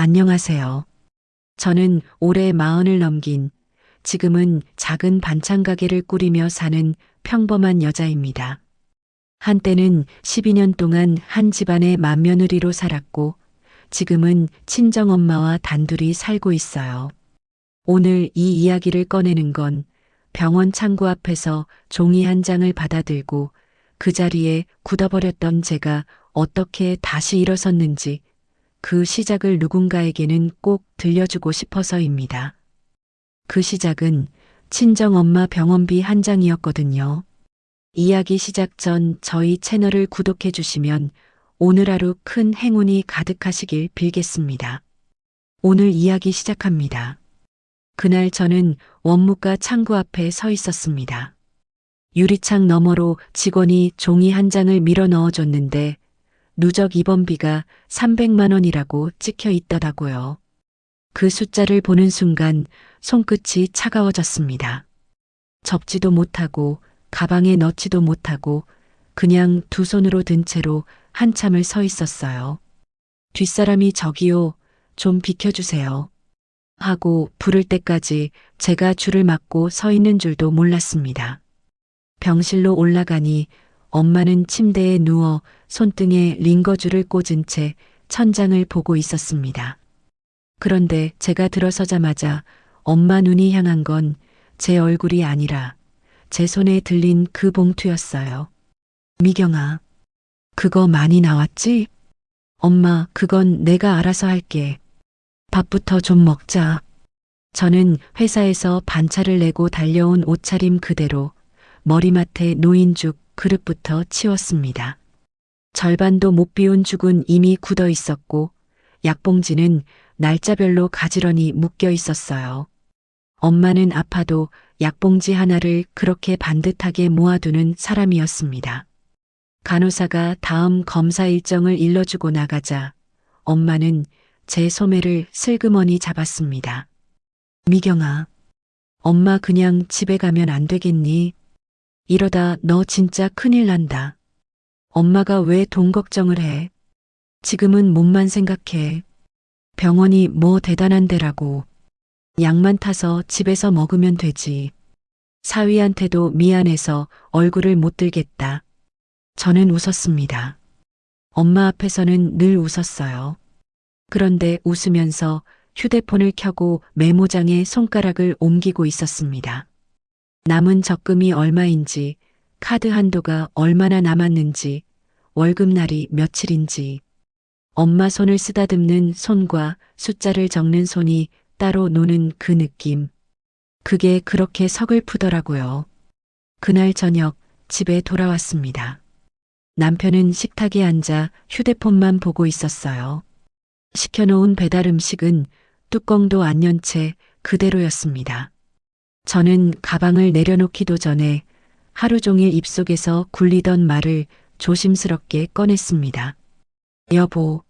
안녕하세요. 저는 올해 40을 넘긴 지금은 작은 반찬 가게를 꾸리며 사는 평범한 여자입니다. 한때는 12년 동안 한 집안의 맏며느리로 살았고 지금은 친정엄마와 단둘이 살고 있어요. 오늘 이 이야기를 꺼내는 건 병원 창구 앞에서 종이 한 장을 받아들고 그 자리에 굳어버렸던 제가 어떻게 다시 일어섰는지 그 시작을 누군가에게는 꼭 들려주고 싶어서입니다. 그 시작은 친정엄마 병원비 한 장이었거든요. 이야기 시작 전 저희 채널을 구독해 주시면 오늘 하루 큰 행운이 가득하시길 빌겠습니다. 오늘 이야기 시작합니다. 그날 저는 원무과 창구 앞에 서 있었습니다. 유리창 너머로 직원이 종이 한 장을 밀어 넣어줬는데 누적 입원비가 300만 원이라고 찍혀 있더라고요. 그 숫자를 보는 순간 손끝이 차가워졌습니다. 접지도 못하고 가방에 넣지도 못하고 그냥 두 손으로 든 채로 한참을 서 있었어요. 뒷사람이 저기요, 좀 비켜주세요. 하고 부를 때까지 제가 줄을 막고 서 있는 줄도 몰랐습니다. 병실로 올라가니 엄마는 침대에 누워 손등에 링거줄을 꽂은 채 천장을 보고 있었습니다. 그런데 제가 들어서자마자 엄마 눈이 향한 건 제 얼굴이 아니라 제 손에 들린 그 봉투였어요. 미경아, 그거 많이 나왔지? 엄마, 그건 내가 알아서 할게. 밥부터 좀 먹자. 저는 회사에서 반차를 내고 달려온 옷차림 그대로 머리맡에 놓인 죽 그릇부터 치웠습니다. 절반도 못 비운 죽은 이미 굳어 있었고 약봉지는 날짜별로 가지런히 묶여 있었어요. 엄마는 아파도 약봉지 하나를 그렇게 반듯하게 모아두는 사람이었습니다. 간호사가 다음 검사 일정을 일러주고 나가자 엄마는 제 소매를 슬그머니 잡았습니다. 미경아, 엄마 그냥 집에 가면 안 되겠니? 이러다 너 진짜 큰일 난다. 엄마가 왜 돈 걱정을 해? 지금은 몸만 생각해. 병원이 뭐 대단한 데라고. 약만 타서 집에서 먹으면 되지. 사위한테도 미안해서 얼굴을 못 들겠다. 저는 웃었습니다. 엄마 앞에서는 늘 웃었어요. 그런데 웃으면서 휴대폰을 켜고 메모장에 손가락을 옮기고 있었습니다. 남은 적금이 얼마인지, 카드 한도가 얼마나 남았는지, 월급날이 며칠인지, 엄마 손을 쓰다듬는 손과 숫자를 적는 손이 따로 노는 그 느낌. 그게 그렇게 서글프더라고요. 그날 저녁 집에 돌아왔습니다. 남편은 식탁에 앉아 휴대폰만 보고 있었어요. 시켜놓은 배달 음식은 뚜껑도 안 연 채 그대로였습니다. 저는 가방을 내려놓기도 전에 하루 종일 입속에서 굴리던 말을 조심스럽게 꺼냈습니다. 여보,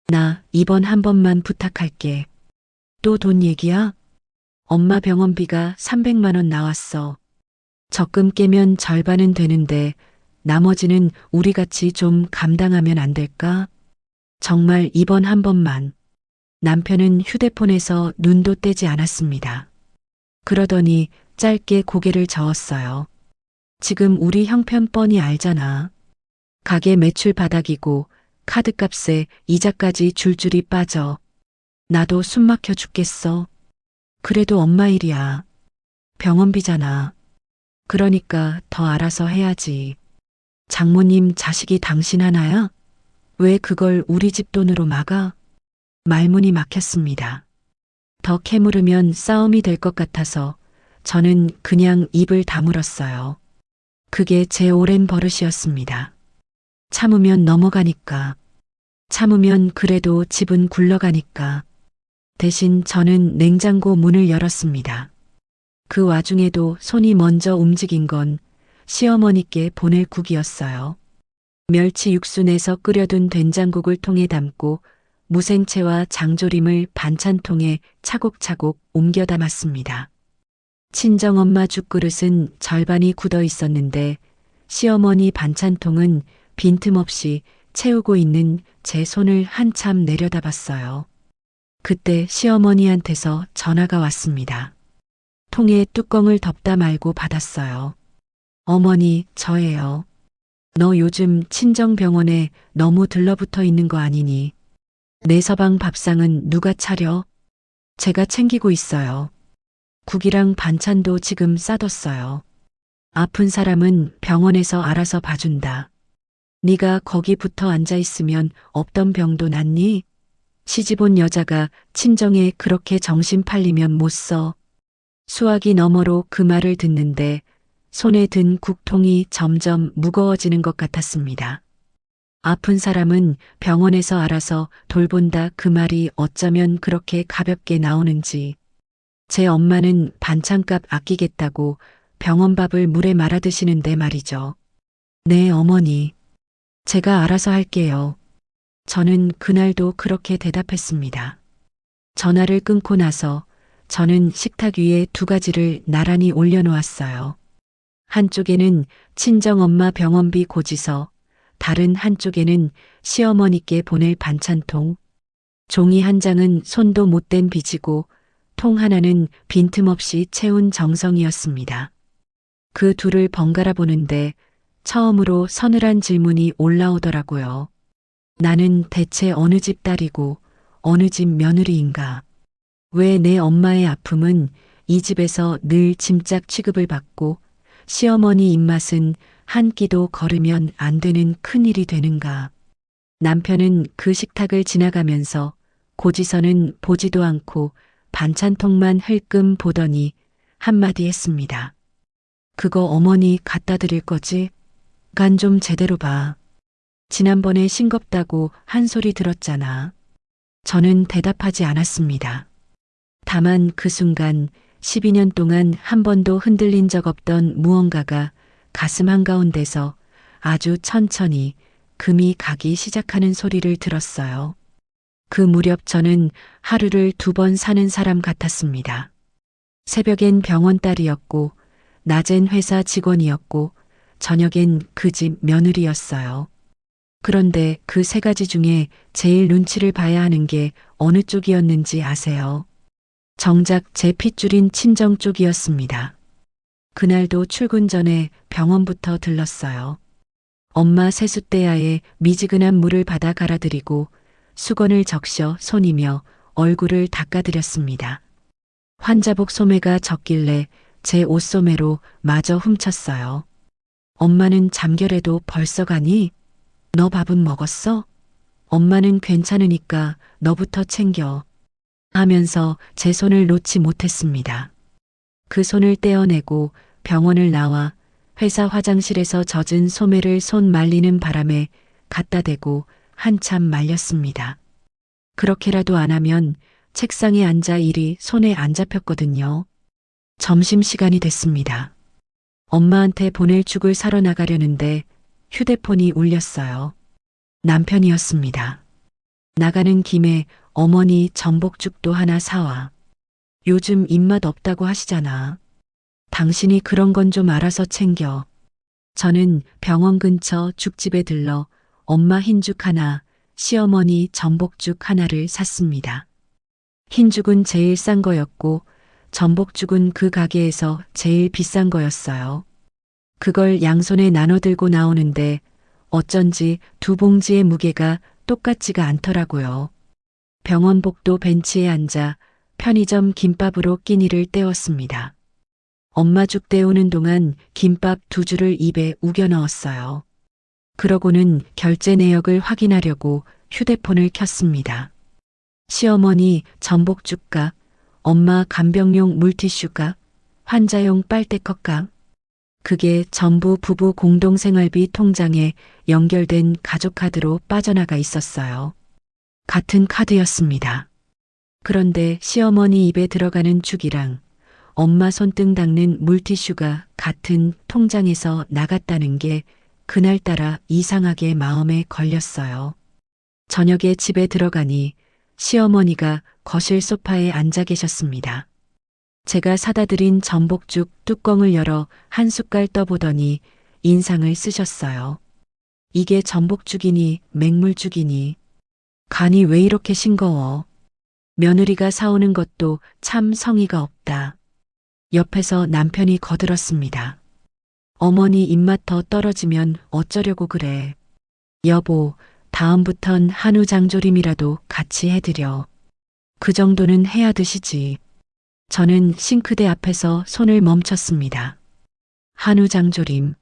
나 이번 한 번만 부탁할게. 또 돈 얘기야? 엄마 병원비가 300만 원 나왔어. 적금 깨면 절반은 되는데 나머지는 우리 같이 좀 감당하면 안 될까? 정말 이번 한 번만. 남편은 휴대폰에서 눈도 떼지 않았습니다. 그러더니 짧게 고개를 저었어요. 지금 우리 형편 뻔히 알잖아. 가게 매출 바닥이고 카드값에 이자까지 줄줄이 빠져. 나도 숨 막혀 죽겠어. 그래도 엄마 일이야. 병원비잖아. 그러니까 더 알아서 해야지. 장모님 자식이 당신 하나야? 왜 그걸 우리 집 돈으로 막아? 말문이 막혔습니다. 더 캐물으면 싸움이 될 것 같아서 저는 그냥 입을 다물었어요. 그게 제 오랜 버릇이었습니다. 참으면 넘어가니까. 참으면 그래도 집은 굴러가니까. 대신 저는 냉장고 문을 열었습니다. 그 와중에도 손이 먼저 움직인 건 시어머니께 보낼 국이었어요. 멸치 육수 내서 끓여둔 된장국을 통에 담고 무생채와 장조림을 반찬통에 차곡차곡 옮겨 담았습니다. 친정엄마 죽그릇은 절반이 굳어 있었는데 시어머니 반찬통은 빈틈없이 채우고 있는 제 손을 한참 내려다봤어요. 그때 시어머니한테서 전화가 왔습니다. 통에 뚜껑을 덮다 말고 받았어요. 어머니, 저예요. 너 요즘 친정병원에 너무 들러붙어 있는 거 아니니? 내 서방 밥상은 누가 차려? 제가 챙기고 있어요. 국이랑 반찬도 지금 싸뒀어요. 아픈 사람은 병원에서 알아서 봐준다. 네가 거기 붙어 앉아 있으면 없던 병도 낫니? 시집 온 여자가 친정에 그렇게 정신 팔리면 못 써. 수화기 너머로 그 말을 듣는데 손에 든 국통이 점점 무거워지는 것 같았습니다. 아픈 사람은 병원에서 알아서 돌본다 그 말이 어쩌면 그렇게 가볍게 나오는지. 제 엄마는 반찬값 아끼겠다고 병원밥을 물에 말아 드시는데 말이죠. 네, 어머니. 제가 알아서 할게요. 저는 그날도 그렇게 대답했습니다. 전화를 끊고 나서 저는 식탁 위에 두 가지를 나란히 올려놓았어요. 한쪽에는 친정엄마 병원비 고지서, 다른 한쪽에는 시어머니께 보낼 반찬통. 종이 한 장은 손도 못 댄 빚이고 통 하나는 빈틈없이 채운 정성이었습니다. 그 둘을 번갈아 보는데 처음으로 서늘한 질문이 올라오더라고요. 나는 대체 어느 집 딸이고 어느 집 며느리인가? 왜 내 엄마의 아픔은 이 집에서 늘 짐짝 취급을 받고 시어머니 입맛은 한 끼도 거르면 안 되는 큰일이 되는가? 남편은 그 식탁을 지나가면서 고지서는 보지도 않고 반찬통만 흘끔 보더니 한마디 했습니다. 그거 어머니 갖다 드릴 거지? 간 좀 제대로 봐. 지난번에 싱겁다고 한 소리 들었잖아. 저는 대답하지 않았습니다. 다만 그 순간 12년 동안 한 번도 흔들린 적 없던 무언가가 가슴 한가운데서 아주 천천히 금이 가기 시작하는 소리를 들었어요. 그 무렵 저는 하루를 두 번 사는 사람 같았습니다. 새벽엔 병원 딸이었고, 낮엔 회사 직원이었고, 저녁엔 그 집 며느리였어요. 그런데 그 세 가지 중에 제일 눈치를 봐야 하는 게 어느 쪽이었는지 아세요? 정작 제 핏줄인 친정 쪽이었습니다. 그날도 출근 전에 병원부터 들렀어요. 엄마 세숫대야에 미지근한 물을 받아 갈아드리고 수건을 적셔 손이며 얼굴을 닦아드렸습니다. 환자복 소매가 졌길래 제 옷소매로 마저 훔쳤어요. 엄마는 잠결에도 벌써 가니? 너 밥은 먹었어? 엄마는 괜찮으니까 너부터 챙겨. 하면서 제 손을 놓지 못했습니다. 그 손을 떼어내고 병원을 나와 회사 화장실에서 젖은 소매를 손 말리는 바람에 갖다 대고 한참 말렸습니다. 그렇게라도 안 하면 책상에 앉아 일이 손에 안 잡혔거든요. 점심시간이 됐습니다. 엄마한테 보낼 죽을 사러 나가려는데 휴대폰이 울렸어요. 남편이었습니다. 나가는 김에 어머니 전복죽도 하나 사와. 요즘 입맛 없다고 하시잖아. 당신이 그런 건 좀 알아서 챙겨. 저는 병원 근처 죽집에 들러 엄마 흰죽 하나, 시어머니 전복죽 하나를 샀습니다. 흰죽은 제일 싼 거였고 전복죽은 그 가게에서 제일 비싼 거였어요. 그걸 양손에 나눠 들고 나오는데 어쩐지 두 봉지의 무게가 똑같지가 않더라고요. 병원복도 벤치에 앉아 편의점 김밥으로 끼니를 때웠습니다. 엄마 죽 때우는 동안 김밥 두 줄을 입에 우겨 넣었어요. 그러고는 결제 내역을 확인하려고 휴대폰을 켰습니다. 시어머니 전복죽값, 엄마 간병용 물티슈값, 환자용 빨대컵값. 그게 전부 부부 공동생활비 통장에 연결된 가족카드로 빠져나가 있었어요. 같은 카드였습니다. 그런데 시어머니 입에 들어가는 죽이랑 엄마 손등 닦는 물티슈가 같은 통장에서 나갔다는 게 그날따라 이상하게 마음에 걸렸어요. 저녁에 집에 들어가니 시어머니가 거실 소파에 앉아 계셨습니다. 제가 사다 드린 전복죽 뚜껑을 열어 한 숟갈 떠보더니 인상을 쓰셨어요. 이게 전복죽이니 맹물죽이니 간이 왜 이렇게 싱거워? 며느리가 사오는 것도 참 성의가 없다. 옆에서 남편이 거들었습니다. 어머니 입맛 더 떨어지면 어쩌려고 그래. 여보, 다음부턴 한우 장조림이라도 같이 해드려. 그 정도는 해야 드시지. 저는 싱크대 앞에서 손을 멈췄습니다. 한우 장조림.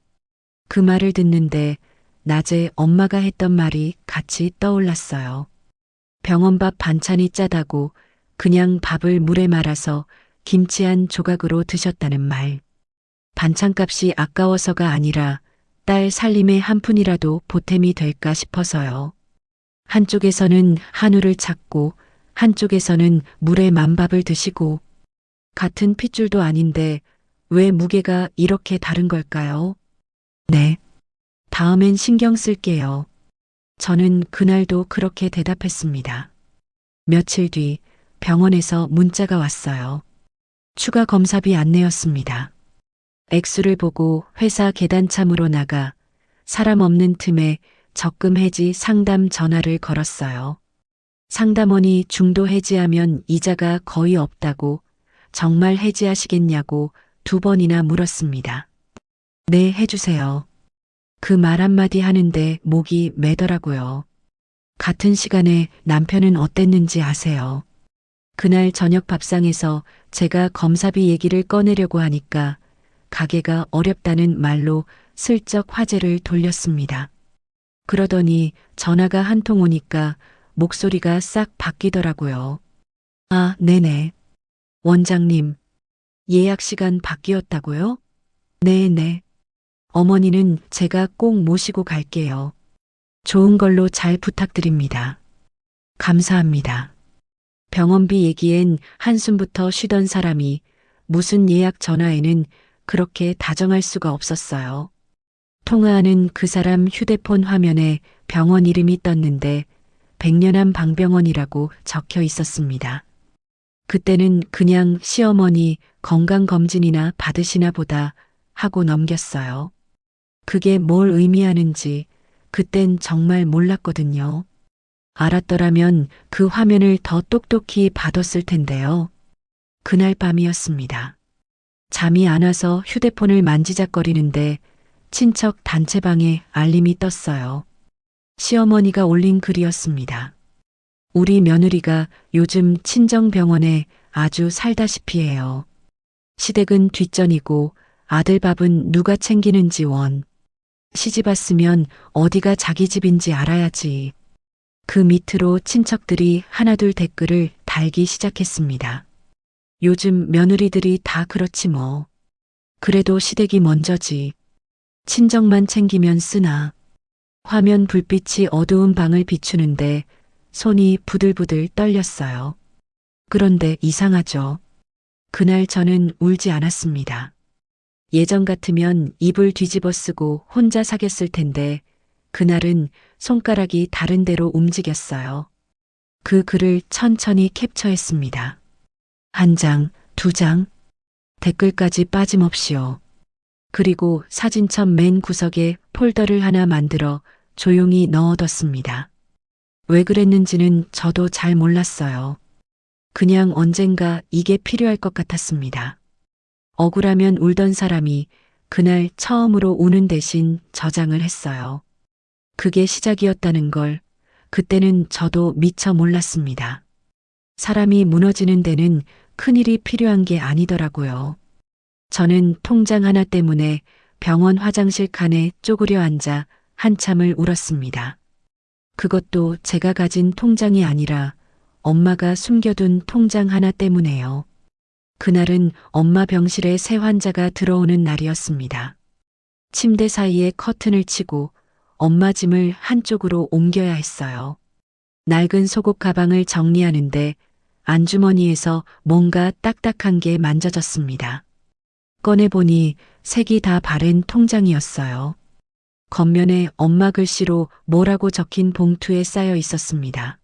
그 말을 듣는데 낮에 엄마가 했던 말이 같이 떠올랐어요. 병원밥 반찬이 짜다고 그냥 밥을 물에 말아서 김치 한 조각으로 드셨다는 말. 반찬값이 아까워서가 아니라 딸 살림에 한 푼이라도 보탬이 될까 싶어서요. 한쪽에서는 한우를 찾고 한쪽에서는 물에 만밥을 드시고 같은 핏줄도 아닌데 왜 무게가 이렇게 다른 걸까요? 네. 다음엔 신경 쓸게요. 저는 그날도 그렇게 대답했습니다. 며칠 뒤 병원에서 문자가 왔어요. 추가 검사비 안내였습니다. 액수를 보고 회사 계단참으로 나가 사람 없는 틈에 적금 해지 상담 전화를 걸었어요. 상담원이 중도 해지하면 이자가 거의 없다고 정말 해지하시겠냐고 2번이나 물었습니다. 네, 해주세요. 그 말 한마디 하는데 목이 메더라고요. 같은 시간에 남편은 어땠는지 아세요? 그날 저녁 밥상에서 제가 검사비 얘기를 꺼내려고 하니까 가게가 어렵다는 말로 슬쩍 화제를 돌렸습니다. 그러더니 전화가 한 통 오니까 목소리가 싹 바뀌더라고요. 아, 네네. 원장님, 예약 시간 바뀌었다고요? 네네. 어머니는 제가 꼭 모시고 갈게요. 좋은 걸로 잘 부탁드립니다. 감사합니다. 병원비 얘기엔 한숨부터 쉬던 사람이 무슨 예약 전화에는 그렇게 다정할 수가 없었어요. 통화하는 그 사람 휴대폰 화면에 병원 이름이 떴는데 백년암 방병원이라고 적혀 있었습니다. 그때는 그냥 시어머니 건강검진이나 받으시나 보다 하고 넘겼어요. 그게 뭘 의미하는지 그땐 정말 몰랐거든요. 알았더라면 그 화면을 더 똑똑히 봐뒀을 텐데요. 그날 밤이었습니다. 잠이 안 와서 휴대폰을 만지작거리는데 친척 단체방에 알림이 떴어요. 시어머니가 올린 글이었습니다. 우리 며느리가 요즘 친정병원에 아주 살다시피 해요. 시댁은 뒷전이고 아들 밥은 누가 챙기는지 원. 시집 왔으면 어디가 자기 집인지 알아야지. 그 밑으로 친척들이 하나둘 댓글을 달기 시작했습니다. 요즘 며느리들이 다 그렇지 뭐. 그래도 시댁이 먼저지. 친정만 챙기면 쓰나. 화면 불빛이 어두운 방을 비추는데 손이 부들부들 떨렸어요. 그런데 이상하죠. 그날 저는 울지 않았습니다. 예전 같으면 입을 뒤집어 쓰고 혼자 사귀었을 텐데 그날은 손가락이 다른 데로 움직였어요. 그 글을 천천히 캡처했습니다. 1장, 2장, 댓글까지 빠짐없이요. 그리고 사진첩 맨 구석에 폴더를 하나 만들어 조용히 넣어뒀습니다. 왜 그랬는지는 저도 잘 몰랐어요. 그냥 언젠가 이게 필요할 것 같았습니다. 억울하면 울던 사람이 그날 처음으로 우는 대신 저장을 했어요. 그게 시작이었다는 걸 그때는 저도 미처 몰랐습니다. 사람이 무너지는 데는 큰일이 필요한 게 아니더라고요. 저는 통장 하나 때문에 병원 화장실 칸에 쪼그려 앉아 한참을 울었습니다. 그것도 제가 가진 통장이 아니라 엄마가 숨겨둔 통장 하나 때문에요. 그날은 엄마 병실에 새 환자가 들어오는 날이었습니다. 침대 사이에 커튼을 치고 엄마 짐을 한쪽으로 옮겨야 했어요. 낡은 속옷 가방을 정리하는데 안주머니에서 뭔가 딱딱한 게 만져졌습니다. 꺼내보니 색이 다 바랜 통장이었어요. 겉면에 엄마 글씨로 뭐라고 적힌 봉투에 쌓여 있었습니다.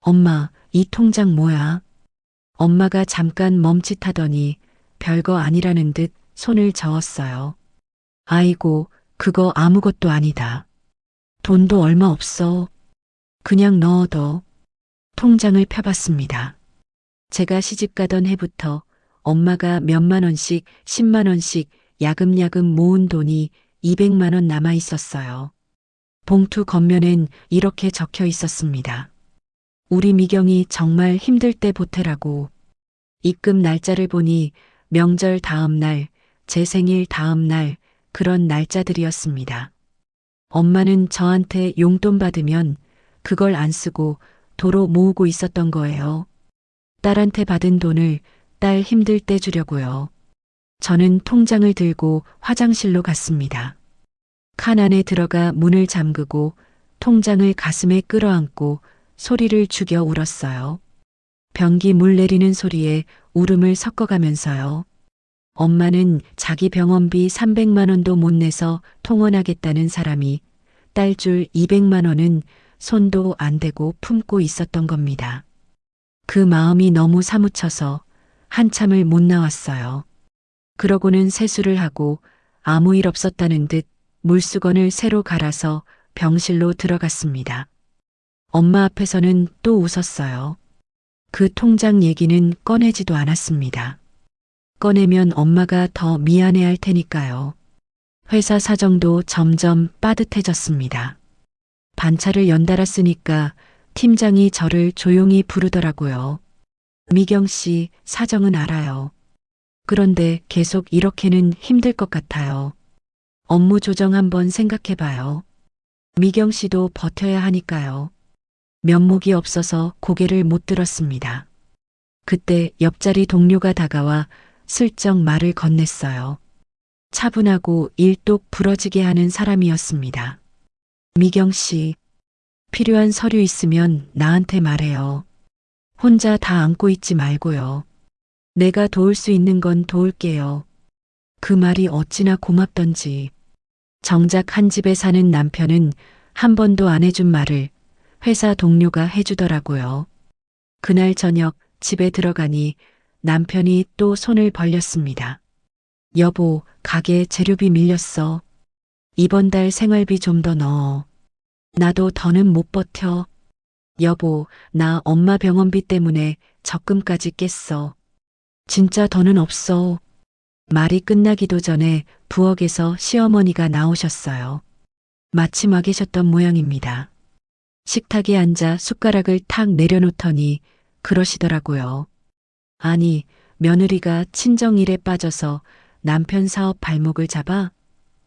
엄마, 이 통장 뭐야? 엄마가 잠깐 멈칫하더니 별거 아니라는 듯 손을 저었어요. 아이고, 그거 아무것도 아니다. 돈도 얼마 없어. 그냥 넣어둬. 통장을 펴봤습니다. 제가 시집가던 해부터 엄마가 몇만 원씩, 10만 원씩 야금야금 모은 돈이 200만 원 남아 있었어요. 봉투 겉면엔 이렇게 적혀 있었습니다. 우리 미경이 정말 힘들 때 보태라고. 입금 날짜를 보니 명절 다음 날, 제 생일 다음 날, 그런 날짜들이었습니다. 엄마는 저한테 용돈 받으면 그걸 안 쓰고 도로 모으고 있었던 거예요. 딸한테 받은 돈을 딸 힘들 때 주려고요. 저는 통장을 들고 화장실로 갔습니다. 칸 안에 들어가 문을 잠그고 통장을 가슴에 끌어안고 소리를 죽여 울었어요. 변기 물 내리는 소리에 울음을 섞어가면서요. 엄마는 자기 병원비 300만 원도 못 내서 통원하겠다는 사람이 딸 줄 200만 원은 손도 안 대고 품고 있었던 겁니다. 그 마음이 너무 사무쳐서 한참을 못 나왔어요. 그러고는 세수를 하고 아무 일 없었다는 듯 물수건을 새로 갈아서 병실로 들어갔습니다. 엄마 앞에서는 또 웃었어요. 그 통장 얘기는 꺼내지도 않았습니다. 꺼내면 엄마가 더 미안해할 테니까요. 회사 사정도 점점 빠듯해졌습니다. 반차를 연달아 쓰니까 팀장이 저를 조용히 부르더라고요. 미경 씨, 사정은 알아요. 그런데 계속 이렇게는 힘들 것 같아요. 업무 조정 한번 생각해봐요. 미경 씨도 버텨야 하니까요. 면목이 없어서 고개를 못 들었습니다. 그때 옆자리 동료가 다가와 슬쩍 말을 건넸어요. 차분하고 일똑 부러지게 하는 사람이었습니다. 미경 씨, 필요한 서류 있으면 나한테 말해요. 혼자 다 안고 있지 말고요. 내가 도울 수 있는 건 도울게요. 그 말이 어찌나 고맙던지. 정작 한 집에 사는 남편은 한 번도 안 해준 말을 회사 동료가 해주더라고요. 그날 저녁 집에 들어가니 남편이 또 손을 벌렸습니다. 여보, 가게 재료비 밀렸어. 이번 달 생활비 좀 더 넣어. 나도 더는 못 버텨. 여보, 나 엄마 병원비 때문에 적금까지 깼어. 진짜 더는 없어. 말이 끝나기도 전에 부엌에서 시어머니가 나오셨어요. 마침 와 계셨던 모양입니다. 식탁에 앉아 숟가락을 탁 내려놓더니 그러시더라고요. 아니, 며느리가 친정일에 빠져서 남편 사업 발목을 잡아?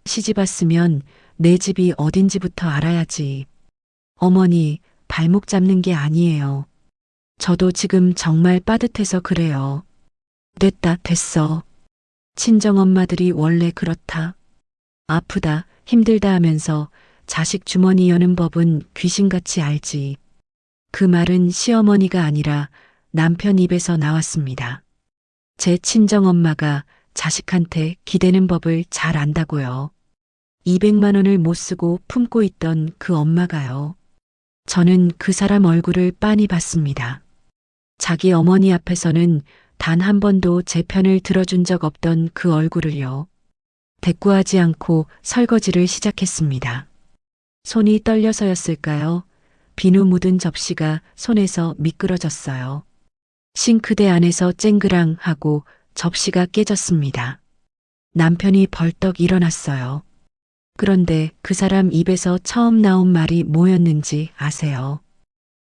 시집 왔으면 내 집이 어딘지부터 알아야지. 어머니, 발목 잡는 게 아니에요. 저도 지금 정말 빠듯해서 그래요. 됐다, 됐어. 친정엄마들이 원래 그렇다. 아프다, 힘들다 하면서 자식 주머니 여는 법은 귀신같이 알지. 그 말은 시어머니가 아니라 남편 입에서 나왔습니다. 제 친정엄마가 자식한테 기대는 법을 잘 안다고요. 200만 원을 못 쓰고 품고 있던 그 엄마가요. 저는 그 사람 얼굴을 빤히 봤습니다. 자기 어머니 앞에서는 단 한 번도 제 편을 들어준 적 없던 그 얼굴을요. 대꾸하지 않고 설거지를 시작했습니다. 손이 떨려서였을까요? 비누 묻은 접시가 손에서 미끄러졌어요. 싱크대 안에서 쨍그랑 하고 접시가 깨졌습니다. 남편이 벌떡 일어났어요. 그런데 그 사람 입에서 처음 나온 말이 뭐였는지 아세요?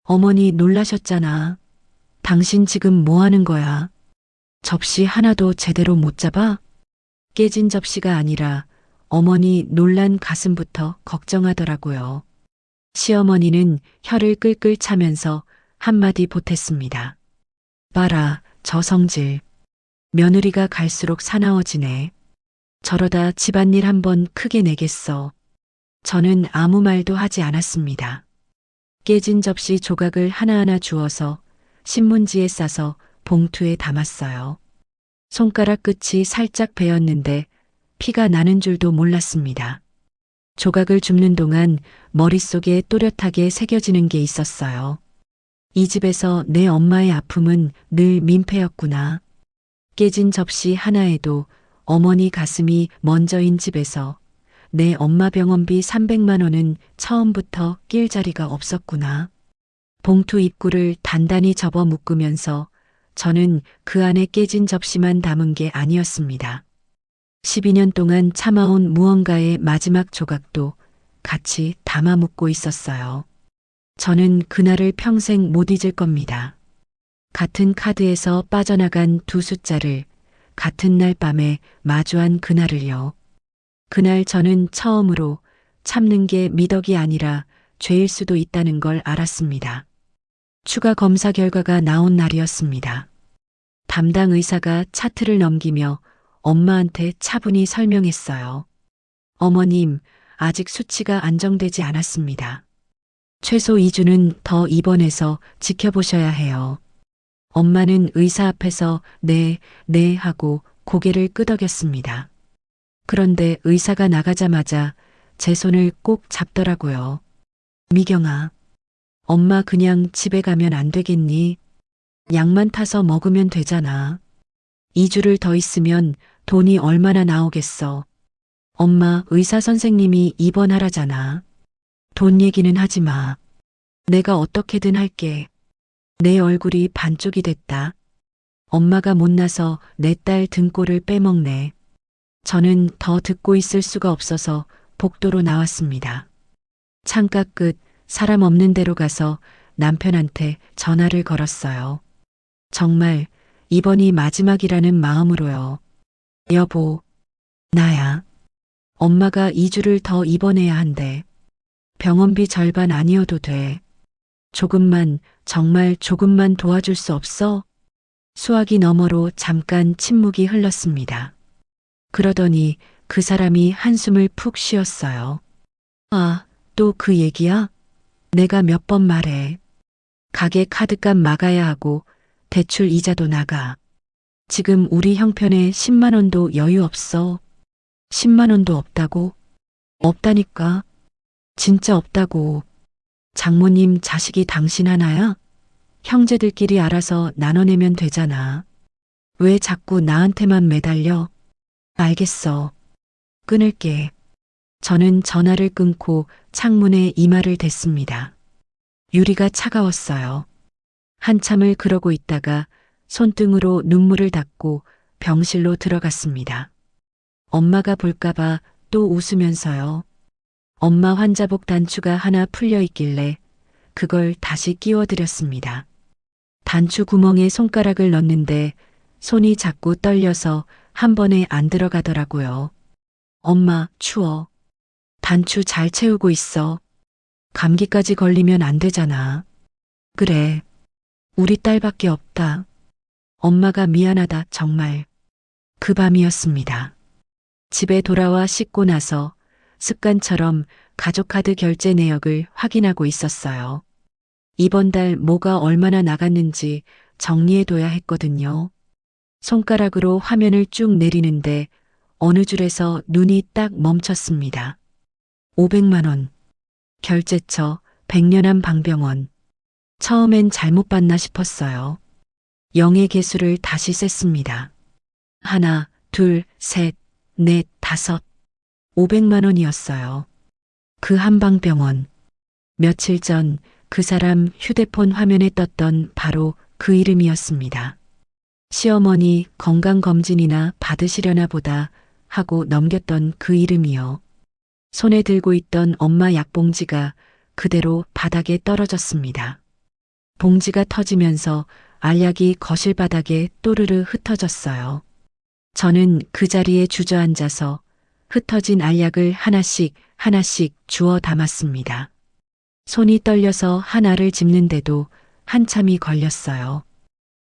어머니 놀라셨잖아. 당신 지금 뭐 하는 거야? 접시 하나도 제대로 못 잡아? 깨진 접시가 아니라 어머니 놀란 가슴부터 걱정하더라고요. 시어머니는 혀를 끌끌 차면서 한마디 보탰습니다. 봐라, 저 성질. 며느리가 갈수록 사나워지네. 저러다 집안일 한번 크게 내겠어. 저는 아무 말도 하지 않았습니다. 깨진 접시 조각을 하나하나 주워서 신문지에 싸서 봉투에 담았어요. 손가락 끝이 살짝 베었는데 피가 나는 줄도 몰랐습니다. 조각을 줍는 동안 머릿속에 또렷하게 새겨지는 게 있었어요. 이 집에서 내 엄마의 아픔은 늘 민폐였구나. 깨진 접시 하나에도 어머니 가슴이 먼저인 집에서 내 엄마 병원비 300만 원은 처음부터 낄 자리가 없었구나. 봉투 입구를 단단히 접어 묶으면서 저는 그 안에 깨진 접시만 담은 게 아니었습니다. 12년 동안 참아온 무언가의 마지막 조각도 같이 담아 묻고 있었어요. 저는 그날을 평생 못 잊을 겁니다. 같은 카드에서 빠져나간 두 숫자를 같은 날 밤에 마주한 그날을요. 그날 저는 처음으로 참는 게 미덕이 아니라 죄일 수도 있다는 걸 알았습니다. 추가 검사 결과가 나온 날이었습니다. 담당 의사가 차트를 넘기며 엄마한테 차분히 설명했어요. 어머님, 아직 수치가 안정되지 않았습니다. 최소 2주는 더 입원해서 지켜보셔야 해요. 엄마는 의사 앞에서 네, 네 하고 고개를 끄덕였습니다. 그런데 의사가 나가자마자 제 손을 꼭 잡더라고요. 미경아, 엄마 그냥 집에 가면 안 되겠니? 약만 타서 먹으면 되잖아. 2주를 더 있으면 돈이 얼마나 나오겠어. 엄마 의사 선생님이 입원하라잖아. 돈 얘기는 하지 마. 내가 어떻게든 할게. 내 얼굴이 반쪽이 됐다. 엄마가 못나서 내 딸 등골을 빼먹네. 저는 더 듣고 있을 수가 없어서 복도로 나왔습니다. 창가 끝 사람 없는 데로 가서 남편한테 전화를 걸었어요. 정말 이번이 마지막이라는 마음으로요. 여보, 나야. 엄마가 2주를 더 입원해야 한대. 병원비 절반 아니어도 돼. 조금만, 정말 조금만 도와줄 수 없어? 수화기 너머로 잠깐 침묵이 흘렀습니다. 그러더니 그 사람이 한숨을 푹 쉬었어요. 아, 또 그 얘기야? 내가 몇 번 말해. 가게 카드값 막아야 하고 대출 이자도 나가. 지금 우리 형편에 10만 원도 여유 없어. 10만 원도 없다고? 없다니까. 진짜 없다고. 장모님 자식이 당신 하나야? 형제들끼리 알아서 나눠내면 되잖아. 왜 자꾸 나한테만 매달려? 알겠어. 끊을게. 저는 전화를 끊고 창문에 이마를 댔습니다. 유리가 차가웠어요. 한참을 그러고 있다가 손등으로 눈물을 닦고 병실로 들어갔습니다. 엄마가 볼까봐 또 웃으면서요. 엄마 환자복 단추가 하나 풀려 있길래 그걸 다시 끼워드렸습니다. 단추 구멍에 손가락을 넣는데 손이 자꾸 떨려서 한 번에 안 들어가더라고요. 엄마, 추워. 단추 잘 채우고 있어. 감기까지 걸리면 안 되잖아. 그래. 우리 딸밖에 없다. 엄마가 미안하다, 정말. 그 밤이었습니다. 집에 돌아와 씻고 나서 습관처럼 가족카드 결제 내역을 확인하고 있었어요. 이번 달 뭐가 얼마나 나갔는지 정리해둬야 했거든요. 손가락으로 화면을 쭉 내리는데 어느 줄에서 눈이 딱 멈췄습니다. 500만 원. 결제처 백년암 방병원. 처음엔 잘못 봤나 싶었어요. 0의 개수를 다시 셌습니다. 하나, 둘, 셋, 넷, 다섯. 500만 원이었어요. 그 한방병원. 며칠 전 그 사람 휴대폰 화면에 떴던 바로 그 이름이었습니다. 시어머니 건강검진이나 받으시려나 보다 하고 넘겼던 그 이름이요. 손에 들고 있던 엄마 약봉지가 그대로 바닥에 떨어졌습니다. 봉지가 터지면서 알약이 거실 바닥에 또르르 흩어졌어요. 저는 그 자리에 주저앉아서 흩어진 알약을 하나씩 하나씩 주워 담았습니다. 손이 떨려서 하나를 집는데도 한참이 걸렸어요.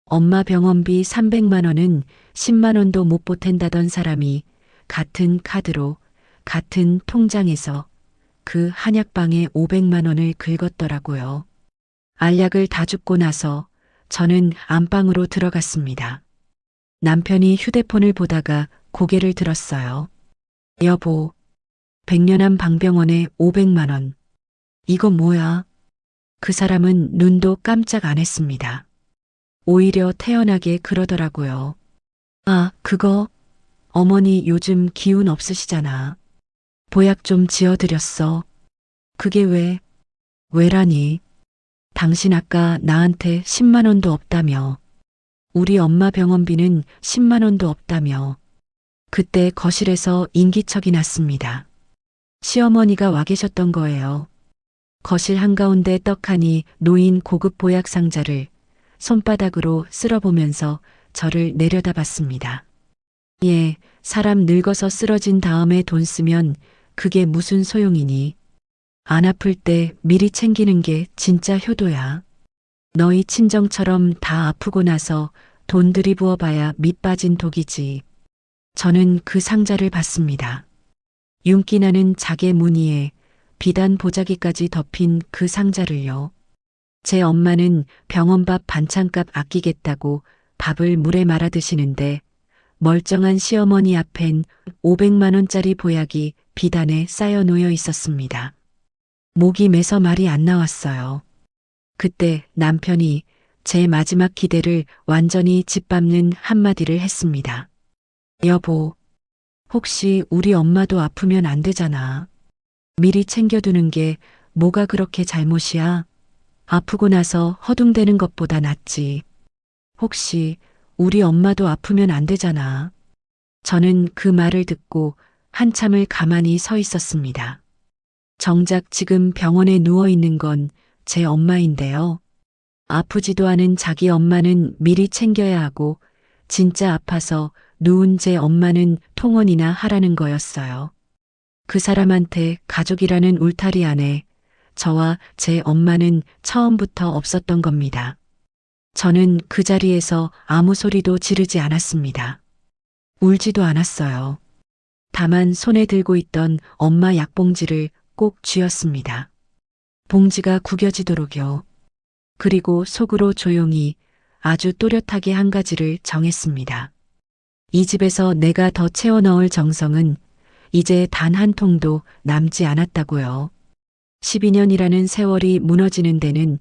엄마 병원비 300만 원은 10만 원도 못 보탠다던 사람이 같은 카드로 같은 통장에서 그 한약방에 500만 원을 긁었더라고요. 알약을 다 줍고 나서 저는 안방으로 들어갔습니다. 남편이 휴대폰을 보다가 고개를 들었어요. 여보, 백년암 방병원에 500만 원. 이거 뭐야? 그 사람은 눈도 깜짝 안 했습니다. 오히려 태연하게 그러더라고요. 아, 그거 어머니 요즘 기운 없으시잖아. 보약 좀 지어드렸어. 그게 왜라니? 당신 아까 나한테 10만 원도 없다며. 우리 엄마 병원비는 10만 원도 없다며. 그때 거실에서 인기척이 났습니다. 시어머니가 와 계셨던 거예요. 거실 한가운데 떡하니 놓인 고급 보약 상자를 손바닥으로 쓸어보면서 저를 내려다봤습니다. 예, 사람 늙어서 쓰러진 다음에 돈 쓰면 그게 무슨 소용이니? 안 아플 때 미리 챙기는 게 진짜 효도야. 너희 친정처럼 다 아프고 나서 돈 들이부어봐야 밑 빠진 독이지. 저는 그 상자를 봤습니다. 윤기 나는 자개 무늬에 비단 보자기까지 덮인 그 상자를요. 제 엄마는 병원밥 반찬값 아끼겠다고 밥을 물에 말아 드시는데 멀쩡한 시어머니 앞엔 500만 원짜리 보약이 비단에 쌓여 놓여 있었습니다. 목이 메서 말이 안 나왔어요. 그때 남편이 제 마지막 기대를 완전히 짓밟는 한마디를 했습니다. 여보, 혹시 우리 엄마도 아프면 안 되잖아. 미리 챙겨두는 게 뭐가 그렇게 잘못이야? 아프고 나서 허둥대는 것보다 낫지. 혹시 우리 엄마도 아프면 안 되잖아. 저는 그 말을 듣고 한참을 가만히 서 있었습니다. 정작 지금 병원에 누워 있는 건 제 엄마인데요. 아프지도 않은 자기 엄마는 미리 챙겨야 하고 진짜 아파서 누운 제 엄마는 통원이나 하라는 거였어요. 그 사람한테 가족이라는 울타리 안에 저와 제 엄마는 처음부터 없었던 겁니다. 저는 그 자리에서 아무 소리도 지르지 않았습니다. 울지도 않았어요. 다만 손에 들고 있던 엄마 약봉지를 꼭 쥐었습니다. 봉지가 구겨지도록요. 그리고 속으로 조용히 아주 또렷하게 한 가지를 정했습니다. 이 집에서 내가 더 채워 넣을 정성은 이제 단 한 통도 남지 않았다고요. 12년이라는 세월이 무너지는 데는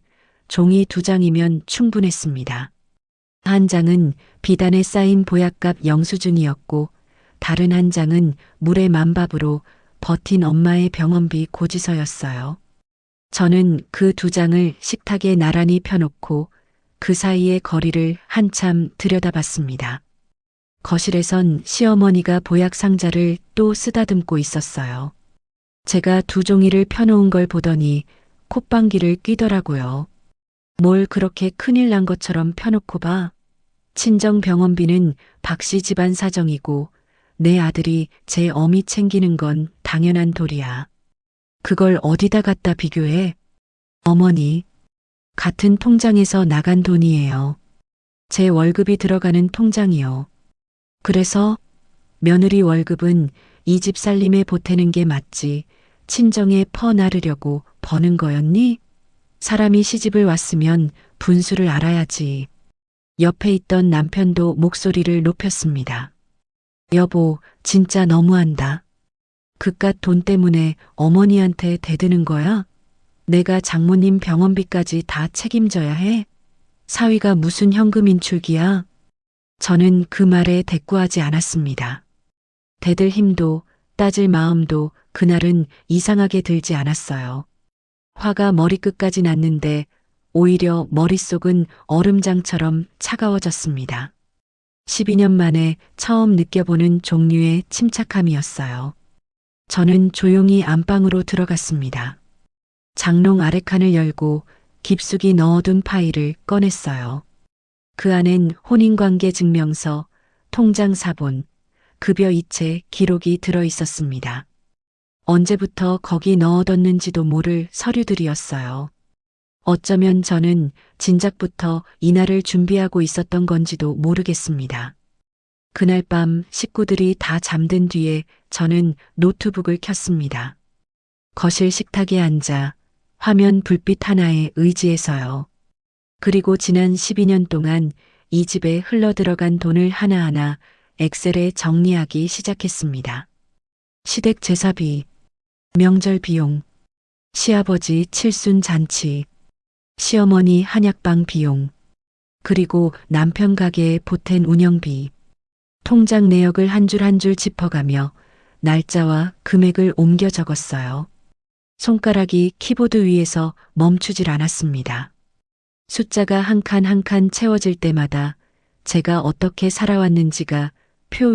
종이 2장이면 충분했습니다. 한 장은 비단에 쌓인 보약값 영수증이었고 다른 한 장은 물의 만밥으로 버틴 엄마의 병원비 고지서였어요. 저는 그 2장을 식탁에 나란히 펴놓고 그 사이의 거리를 한참 들여다봤습니다. 거실에선 시어머니가 보약 상자를 또 쓰다듬고 있었어요. 제가 2종이를 펴놓은 걸 보더니 콧방귀를 뀌더라고요. 뭘 그렇게 큰일 난 것처럼 펴놓고 봐. 친정 병원비는 박씨 집안 사정이고 내 아들이 제 어미 챙기는 건 당연한 도리야. 그걸 어디다 갖다 비교해? 어머니, 같은 통장에서 나간 돈이에요. 제 월급이 들어가는 통장이요. 그래서 며느리 월급은 이 집 살림에 보태는 게 맞지 친정에 퍼나르려고 버는 거였니? 사람이 시집을 왔으면 분수를 알아야지. 옆에 있던 남편도 목소리를 높였습니다. 여보, 진짜 너무한다. 그깟 돈 때문에 어머니한테 대드는 거야? 내가 장모님 병원비까지 다 책임져야 해? 사위가 무슨 현금 인출기야? 저는 그 말에 대꾸하지 않았습니다. 대들 힘도 따질 마음도 그날은 이상하게 들지 않았어요. 화가 머리끝까지 났는데 오히려 머릿속은 얼음장처럼 차가워졌습니다. 12년 만에 처음 느껴보는 종류의 침착함이었어요. 저는 조용히 안방으로 들어갔습니다. 장롱 아래칸을 열고 깊숙이 넣어둔 파일을 꺼냈어요. 그 안엔 혼인관계 증명서, 통장 사본, 급여 이체 기록이 들어 있었습니다. 언제부터 거기 넣어뒀는지도 모를 서류들이었어요. 어쩌면 저는 진작부터 이날을 준비하고 있었던 건지도 모르겠습니다. 그날 밤 식구들이 다 잠든 뒤에 저는 노트북을 켰습니다. 거실 식탁에 앉아 화면 불빛 하나에 의지해서요. 그리고 지난 12년 동안 이 집에 흘러들어간 돈을 하나하나 엑셀에 정리하기 시작했습니다. 시댁 제사비, 명절 비용, 시아버지 칠순 잔치, 시어머니 한약방 비용, 그리고 남편 가게의 보탠 운영비, 통장 내역을 한 줄 한 줄 짚어가며 날짜와 금액을 옮겨 적었어요. 손가락이 키보드 위에서 멈추질 않았습니다. 숫자가 한 칸 한 칸 채워질 때마다 제가 어떻게 살아왔는지가 표